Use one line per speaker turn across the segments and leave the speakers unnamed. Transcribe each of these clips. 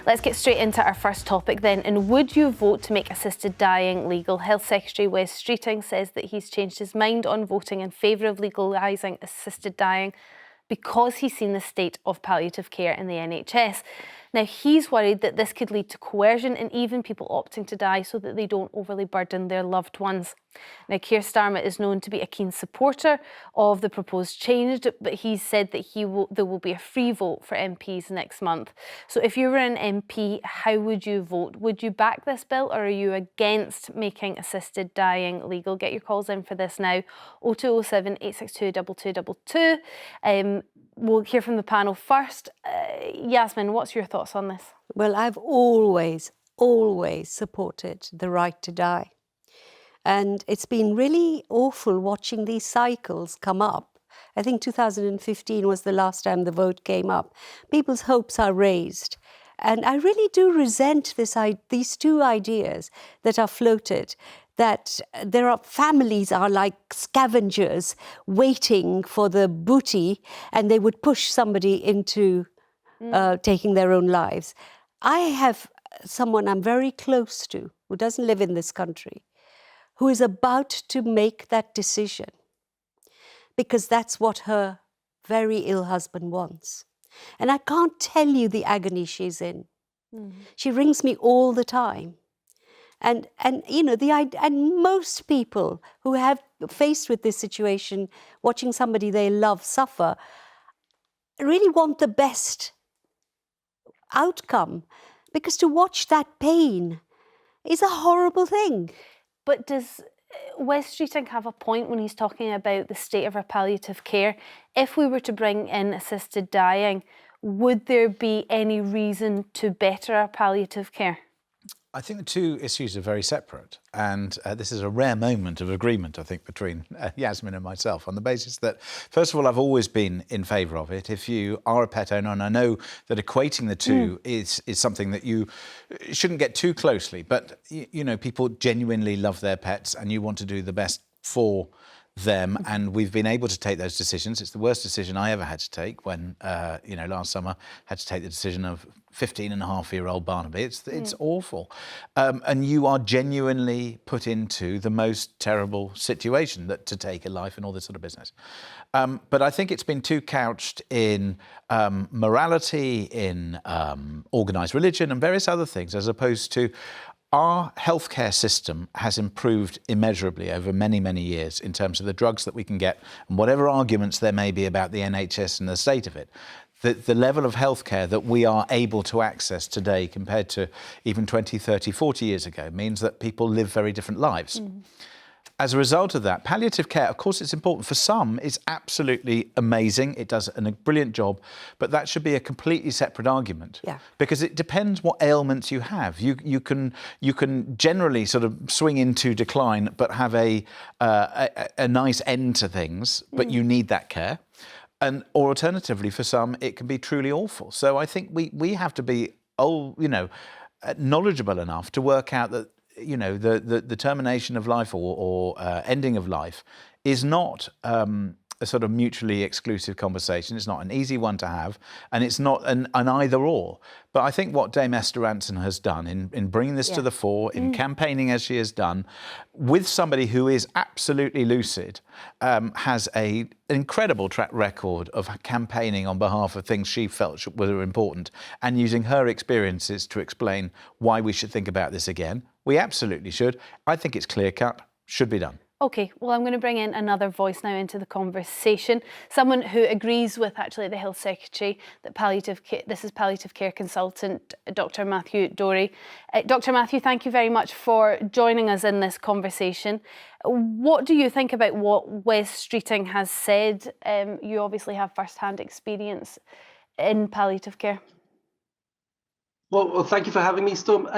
Let's get straight into our first topic then. And would you vote to make assisted dying legal? Health Secretary Wes Streeting says that he's changed his mind on voting in favour of legalising assisted dying because he's seen the state of palliative care in the NHS. Now, he's worried that this could lead to coercion and even people opting to die so that they don't overly burden their loved ones. Now, Keir Starmer is known to be a keen supporter of the proposed change, but he's said that there will be a free vote for MPs next month. So if you were an MP, how would you vote? Would you back this bill, or are you against making assisted dying legal? Get your calls in for this now, 0207 862 2222. We'll hear from the panel first. Yasmin, what's your thoughts on this?
Well, I've always supported the right to die. And it's been really awful watching these cycles come up. I think 2015 was the last time the vote came up. People's hopes are raised. And I really do resent these two ideas that are floated, that families are like scavengers waiting for the booty, and they would push somebody into taking their own lives. I have someone I'm very close to who doesn't live in this country, who is about to make that decision because that's what her very ill husband wants. And I can't tell you the agony she's in. She rings me all the time. And you know, and most people who have faced with this situation, watching somebody they love suffer, really want the best outcome, because to watch that pain is a horrible thing.
But does Wes Streeting have a point when he's talking about the state of our palliative care? If we were to bring in assisted dying, would there be any reason to better our palliative care?
I think the two issues are very separate, and this is a rare moment of agreement, I think, between Yasmin and myself, on the basis that, first of all, I've always been in favour of it. If you are a pet owner, and I know that equating the two is something that you shouldn't get too closely, but, you know, people genuinely love their pets and you want to do the best for them, and we've been able to take those decisions. It's the worst decision I ever had to take when, you know, last summer had to take the decision of 15-and-a-half-year-old Barnaby. It's awful. And you are genuinely put into the most terrible situation to take a life and all this sort of business. But I think it's been too couched in morality, in organised religion and various other things, as opposed to our healthcare system has improved immeasurably over many, many years in terms of the drugs that we can get, and whatever arguments there may be about the NHS and the state of it. The level of healthcare that we are able to access today compared to even 20, 30, 40 years ago means that people live very different lives. As a result of that, palliative care, of course, it's important. For some, it's absolutely amazing. It does a brilliant job, but that should be a completely separate argument.
Yeah.
Because it depends what ailments you have. You can generally sort of swing into decline, but have a nice end to things, but you need that care. Or alternatively, for some, it can be truly awful. So I think we have to be, knowledgeable enough to work out that, you know, the termination of life or ending of life is not a sort of mutually exclusive conversation. It's not an easy one to have, and it's not an either or. But I think what Dame Esther Rantzen has done in bringing this to the fore, in campaigning as she has done, with somebody who is absolutely lucid, has an incredible track record of campaigning on behalf of things she felt were important, and using her experiences to explain why we should think about this again. We absolutely should. I think it's clear-cut, should be done.
OK, well, I'm going to bring in another voice now into the conversation. Someone who agrees with, actually, the Health Secretary that this is palliative care consultant, Dr Matthew Dore. Dr Matthew, thank you very much for joining us in this conversation. What do you think about what Wes Streeting has said? You obviously have first-hand experience in palliative care.
Well, thank you for having me, Storm.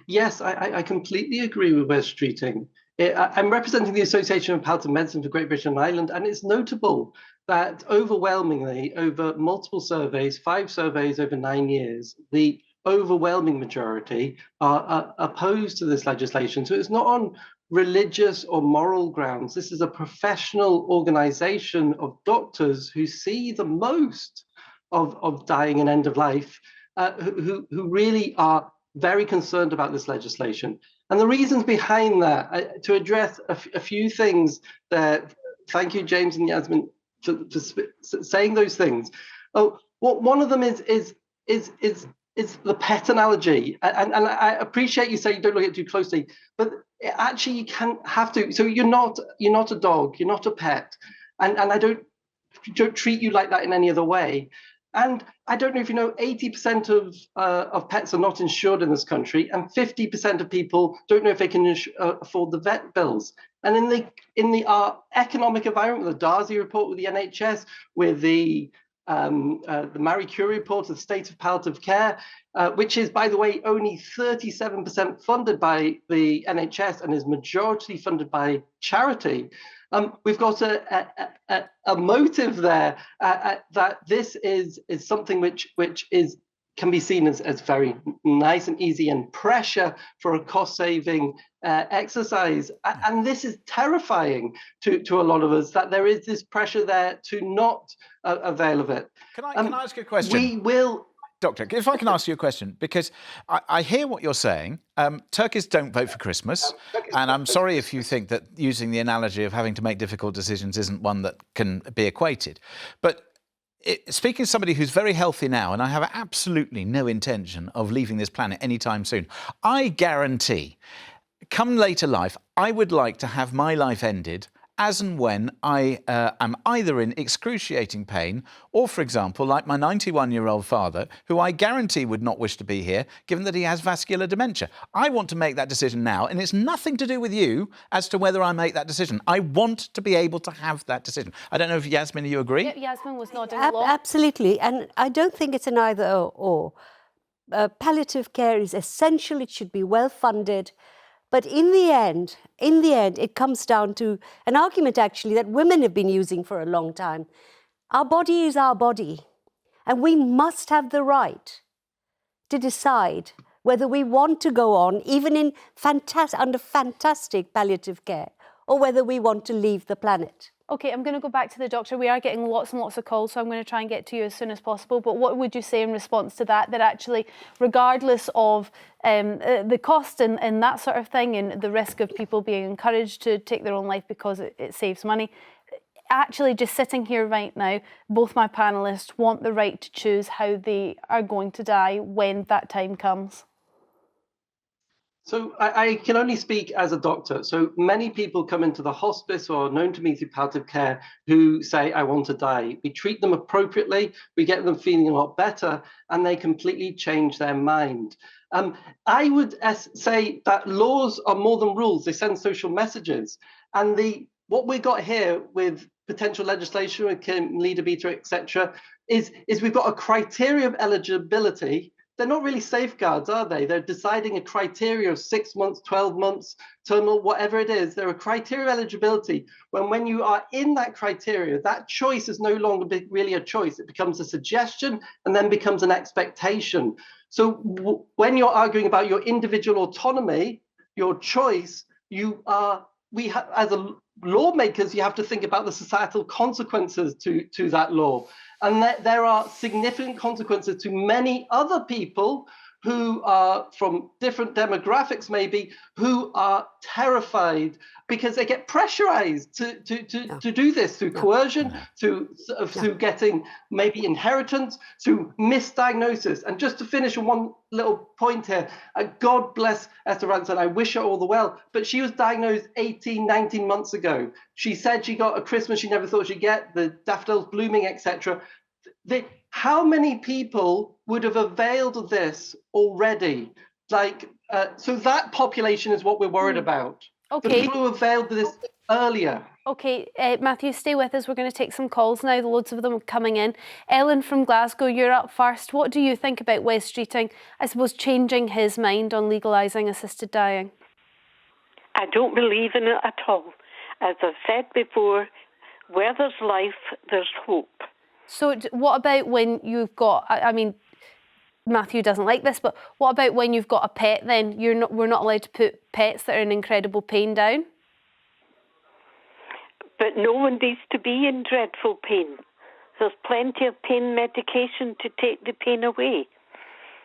Yes, I completely agree with Wes Streeting. I'm representing the Association of Palliative Medicine for Great Britain and Ireland, and it's notable that overwhelmingly, over multiple surveys, 5 surveys over 9 years, the overwhelming majority are opposed to this legislation. So it's not on religious or moral grounds. This is a professional organization of doctors who see the most of dying and end of life. who really are very concerned about this legislation. And the reasons behind that, to address a few things that, thank you, James and Yasmin, for saying those things. Oh, well, one of them is the pet analogy, and I appreciate you saying you don't look at it too closely, but actually you can have to. So you're not a dog, you're not a pet, and I don't treat you like that in any other way. And I don't know if you know, 80% of pets are not insured in this country, and 50% of people don't know if they can afford the vet bills. And in the economic environment, the Darcy report with the NHS, with the Marie Curie report, the state of palliative care, which is, by the way, only 37% funded by the NHS and is majority funded by charity. We've got a motive there that this is something which can be seen as very nice and easy, and pressure for a cost-saving exercise. And this is terrifying to a lot of us, that there is this pressure there to not avail of it.
Can I ask you a question?
We will...
Doctor, if I can ask you a question, because I hear what you're saying. Turkeys don't vote for Christmas, and I'm sorry if you think that using the analogy of having to make difficult decisions isn't one that can be equated. But speaking as somebody who's very healthy now, and I have absolutely no intention of leaving this planet anytime soon, I guarantee, come later life, I would like to have my life ended as and when I am either in excruciating pain or, for example, like my 91-year-old father, who I guarantee would not wish to be here, given that he has vascular dementia. I want to make that decision now, and it's nothing to do with you as to whether I make that decision. I want to be able to have that decision. I don't know if, Yasmin, you agree?
Yep, Yasmin was nodding along.
Absolutely, and I don't think it's an either or. Palliative care is essential, it should be well funded. But in the end, it comes down to an argument, actually, that women have been using for a long time. Our body is our body, and we must have the right to decide whether we want to go on, even in under fantastic palliative care, or whether we want to leave the planet.
OK, I'm going to go back to the doctor. We are getting lots and lots of calls, so I'm going to try and get to you as soon as possible. But what would you say in response to that, that actually, regardless of the cost and that sort of thing, and the risk of people being encouraged to take their own life because it saves money, actually just sitting here right now, both my panellists want the right to choose how they are going to die when that time comes?
So I can only speak as a doctor. So many people come into the hospice or are known to me through palliative care who say, I want to die. We treat them appropriately, we get them feeling a lot better, and they completely change their mind. I would say that laws are more than rules. They send social messages. And what we got here with potential legislation with leader beta, etc., is we've got a criteria of eligibility. They're not really safeguards, are they? They're deciding a criteria of 6 months, 12 months, terminal, whatever it is. They're a criteria of eligibility. When you are in that criteria, that choice is no longer really a choice. It becomes a suggestion and then becomes an expectation. So when you're arguing about your individual autonomy, your choice, as lawmakers, you have to think about the societal consequences to that law. And there are significant consequences to many other people who are from different demographics, maybe, who are terrified because they get pressurized to do this through coercion, through getting maybe inheritance, through misdiagnosis. And just to finish on one little point here, God bless Esther Ranson, I wish her all the well, but she was diagnosed 18, 19 months ago. She said she got a Christmas she never thought she'd get, the daffodils blooming, etc. How many people would have availed of this already? So that population is what we're worried about.
Okay.
The people who availed of this earlier.
OK, Matthew, stay with us. We're going to take some calls now. Loads of them coming in. Ellen from Glasgow, you're up first. What do you think about Wes Streeting, I suppose, changing his mind on legalising assisted dying?
I don't believe in it at all. As I've said before, where there's life, there's hope.
So what about when you've got, I mean, Matthew doesn't like this, but what about when you've got a pet then? We're not allowed to put pets that are in incredible pain down?
But no one needs to be in dreadful pain. There's plenty of pain medication to take the pain away.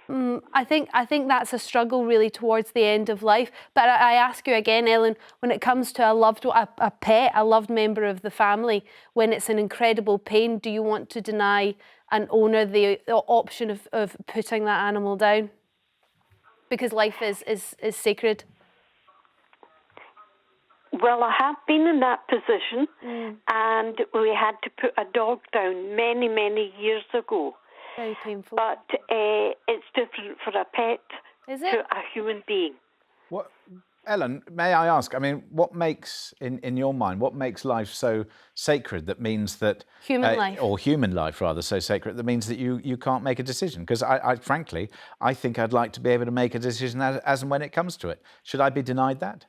I think that's a struggle really towards the end of life. But I ask you again, Ellen, when it comes to a pet, a loved member of the family, when it's an incredible pain, do you want to deny an owner the option of putting that animal down? Because life is sacred.
Well, I have been in that position, and we had to put a dog down many, many years ago.
Very painful.
But it's different for a pet
Is
to
it?
a human being.
What, Ellen, may I ask, I mean, what makes, in your mind, what makes life so sacred that means that...
Human life.
Or human life, rather, so sacred, that means that you can't make a decision? Because I frankly, I think I'd like to be able to make a decision as and when it comes to it. Should I be denied that?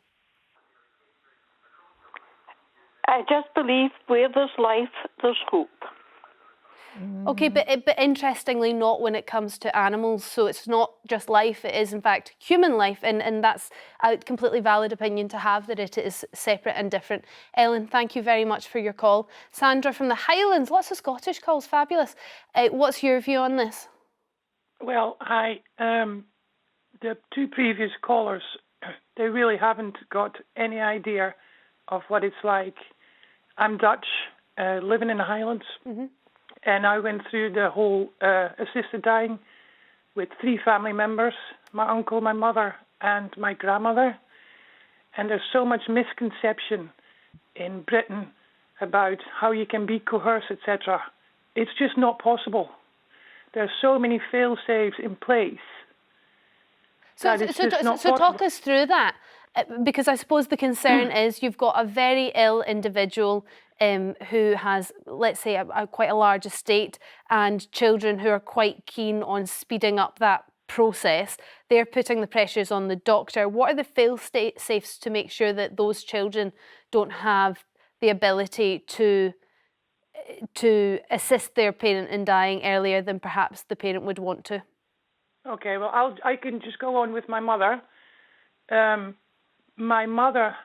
I just believe where there's life, there's hope.
Okay, but interestingly, not when it comes to animals. So it's not just life; it is in fact human life, and that's a completely valid opinion to have, that it is separate and different. Ellen, thank you very much for your call. Sandra from the Highlands, lots of Scottish calls, fabulous. What's your view on this?
Well, the two previous callers, they really haven't got any idea of what it's like. I'm Dutch, living in the Highlands. And I went through the whole assisted dying with 3 family members, my uncle, my mother, and my grandmother. And there's so much misconception in Britain about how you can be coerced, etc. It's just not possible. There's so many fail-safes in place.
So talk us through that, because I suppose the concern is you've got a very ill individual who has, let's say, quite a large estate, and children who are quite keen on speeding up that process. They're putting the pressures on the doctor. What are the fail-safes to make sure that those children don't have the ability to assist their parent in dying earlier than perhaps the parent would want to?
Okay, well, I can just go on with my mother. My mother,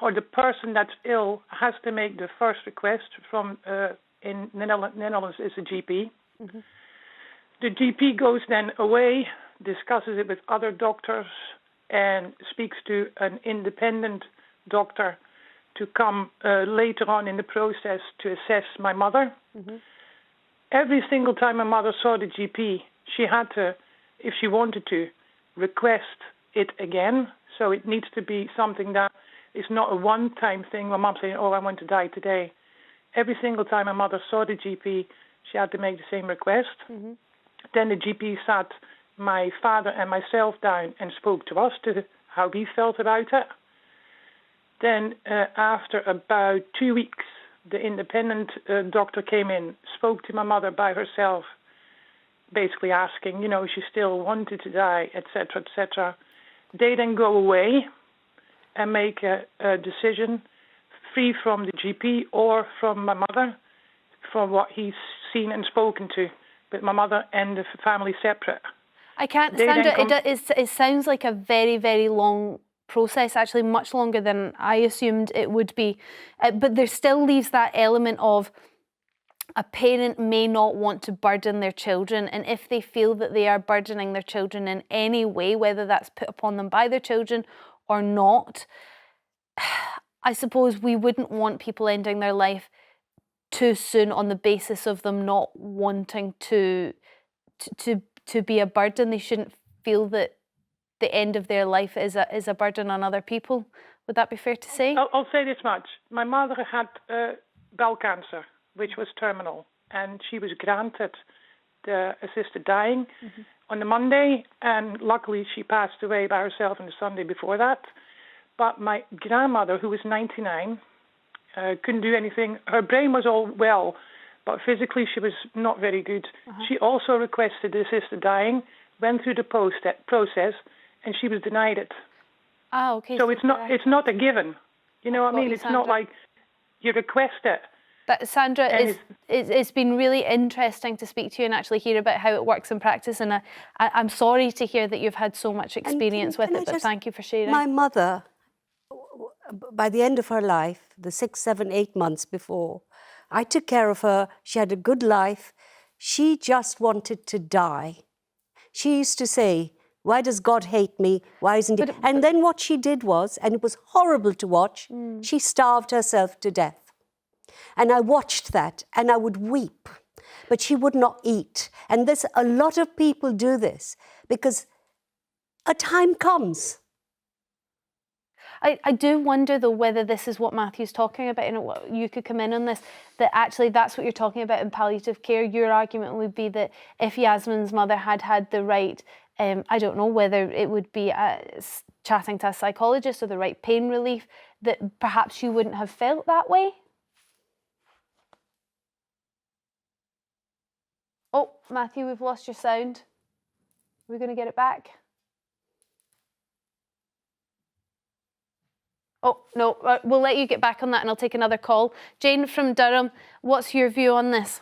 or the person that's ill, has to make the first request from, in Netherlands is a GP. The GP goes then away, discusses it with other doctors, and speaks to an independent doctor to come later on in the process to assess my mother. Every single time my mother saw the GP, she had to, if she wanted to, request it again. So it needs to be something that is not a one-time thing where mom saying, oh, I want to die today. Every single time my mother saw the GP, she had to make the same request. Then the GP sat my father and myself down and spoke to us to how we felt about it. Then after about 2 weeks, the independent doctor came in, spoke to my mother by herself, basically asking, you know, if she still wanted to die, etc., etc. They then go away and make a decision free from the GP or from my mother, from what he's seen and spoken to, but my mother and the family separate.
I can't, Sandra, it sounds like a very, very long process, actually much longer than I assumed it would be. But there still leaves that element of a parent may not want to burden their children, and if they feel that they are burdening their children in any way, whether that's put upon them by their children or not, I suppose we wouldn't want people ending their life too soon on the basis of them not wanting to be a burden. They shouldn't feel that the end of their life is a burden on other people. Would that be fair to say?
I'll say this much. My mother had bowel cancer, which was terminal, and she was granted the assisted dying on the Monday, and luckily she passed away by herself on the Sunday before that. But my grandmother, who was 99, couldn't do anything. Her brain was all well, but physically she was not very good. She also requested the assisted dying, went through the process, and she was denied it.
Ah, okay.
So it's not a given. You know what I mean? It's not like you request it.
But Sandra, it's been really interesting to speak to you and actually hear about how it works in practice. And I'm sorry to hear that you've had so much experience with it, but thank you for sharing.
My mother, by the end of her life, the 6, 7, 8 months before, I took care of her. She had a good life. She just wanted to die. She used to say, why does God hate me? Why isn't he? And then what she did was, and it was horrible to watch, she starved herself to death. And I watched that and I would weep, but she would not eat. And a lot of people do this because a time comes.
I do wonder, though, whether this is what Matthew's talking about, and you could come in on this, that actually that's what you're talking about in palliative care. Your argument would be that if Yasmin's mother had had the right, I don't know whether it would be chatting to a psychologist or the right pain relief, that perhaps you wouldn't have felt that way? Oh, Matthew, we've lost your sound. Are we going to get it back? Oh, no, we'll let you get back on that and I'll take another call. Jane from Durham, what's your view on this?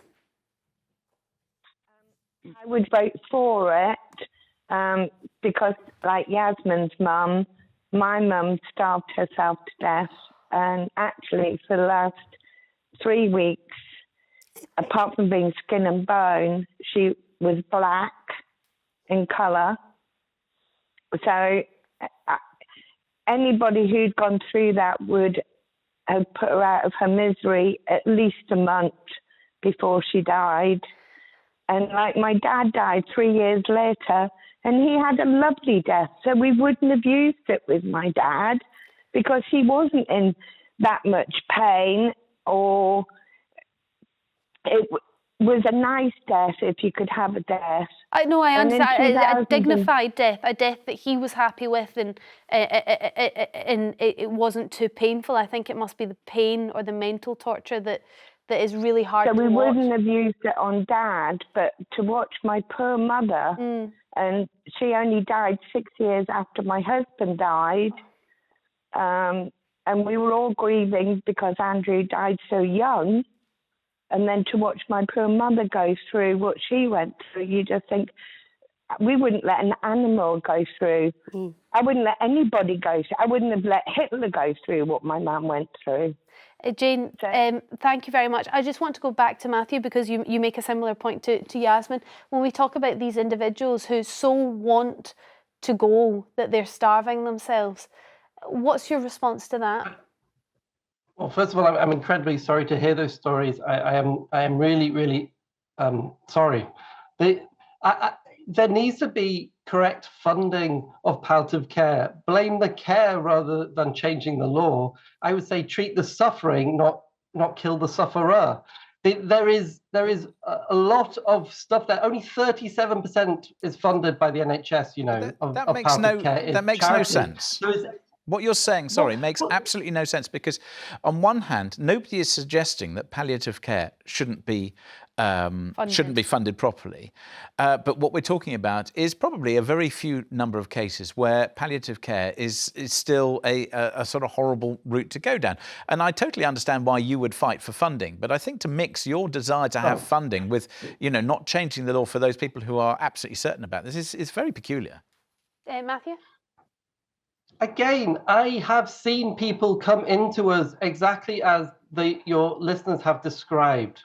I would vote for it because, like Yasmin's mum, my mum starved herself to death. And actually, for the last 3 weeks, apart from being skin and bone, she was black in colour. So anybody who'd gone through that would have put her out of her misery at least a month before she died. And like my dad died 3 years later, and he had a lovely death. So we wouldn't have used it with my dad because he wasn't in that much pain, or it was a nice death if you could have a death.
I know, I understand. A dignified death, a death that he was happy with, and it wasn't too painful. I think it must be the pain or the mental torture that is really hard to watch. So we
wouldn't have used it on Dad, but to watch my poor mother, and she only died 6 years after my husband died, and we were all grieving because Andrew died so young. And then to watch my poor mother go through what she went through, you just think, we wouldn't let an animal go through. I wouldn't let anybody go through. I wouldn't have let Hitler go through what my mum went through.
Jane, thank you very much. I just want to go back to Matthew because you make a similar point to Yasmin. When we talk about these individuals who so want to go that they're starving themselves, what's your response to that?
Well, first of all, I'm incredibly sorry to hear those stories. I am really, really sorry. There needs to be correct funding of palliative care. Blame the care rather than changing the law. I would say treat the suffering, not kill the sufferer. There is a lot of stuff there. Only 37% is funded by the NHS. You know,
that makes no sense. What you're saying, makes absolutely no sense, because on one hand, nobody is suggesting that palliative care shouldn't be funded properly. But what we're talking about is probably a very few number of cases where palliative care is still a sort of horrible route to go down. And I totally understand why you would fight for funding. But I think to mix your desire to have funding with, not changing the law for those people who are absolutely certain about this is very peculiar.
Matthew?
Again, I have seen people come into us exactly as your listeners have described.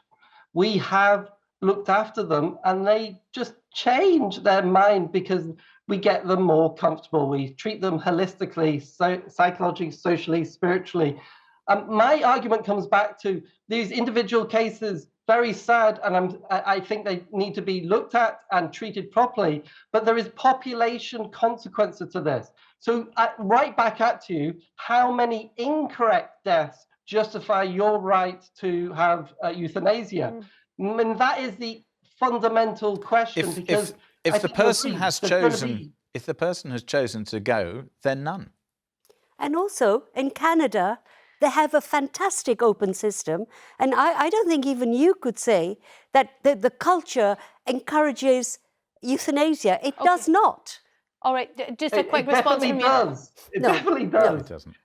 We have looked after them and they just change their mind because we get them more comfortable. We treat them holistically, psychologically, socially, spiritually. My argument comes back to these individual cases, very sad, and I think they need to be looked at and treated properly, but there is population consequences to this. So right back at you, how many incorrect deaths justify your right to have euthanasia? And that is the fundamental question.
If the person has chosen to go, then none.
And also in Canada, they have a fantastic open system. And I don't think even you could say that the culture encourages euthanasia. It does not.
All right, just a quick response from you.
It definitely does.
No, it doesn't.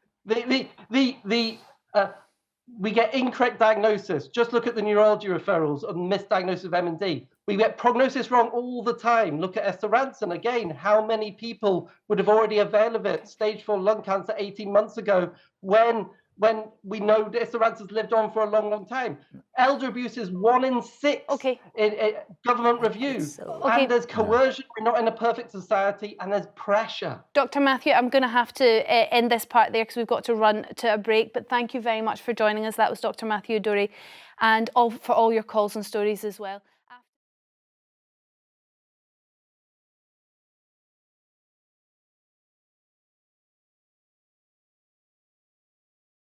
We get incorrect diagnosis. Just look at the neurology referrals of misdiagnosis of M&D. We get prognosis wrong all the time. Look at Esther Ranson again. How many people would have already availed of it? Stage 4 lung cancer 18 months ago, when when we know Esperanza's lived on for a long, long time. Elder abuse is 1 in 6 in government reviews. And there's coercion. We're not in a perfect society, and there's pressure.
Dr. Matthew, I'm going to have to end this part there because we've got to run to a break. But thank you very much for joining us. That was Dr. Matthew Dore, and for all your calls and stories as well.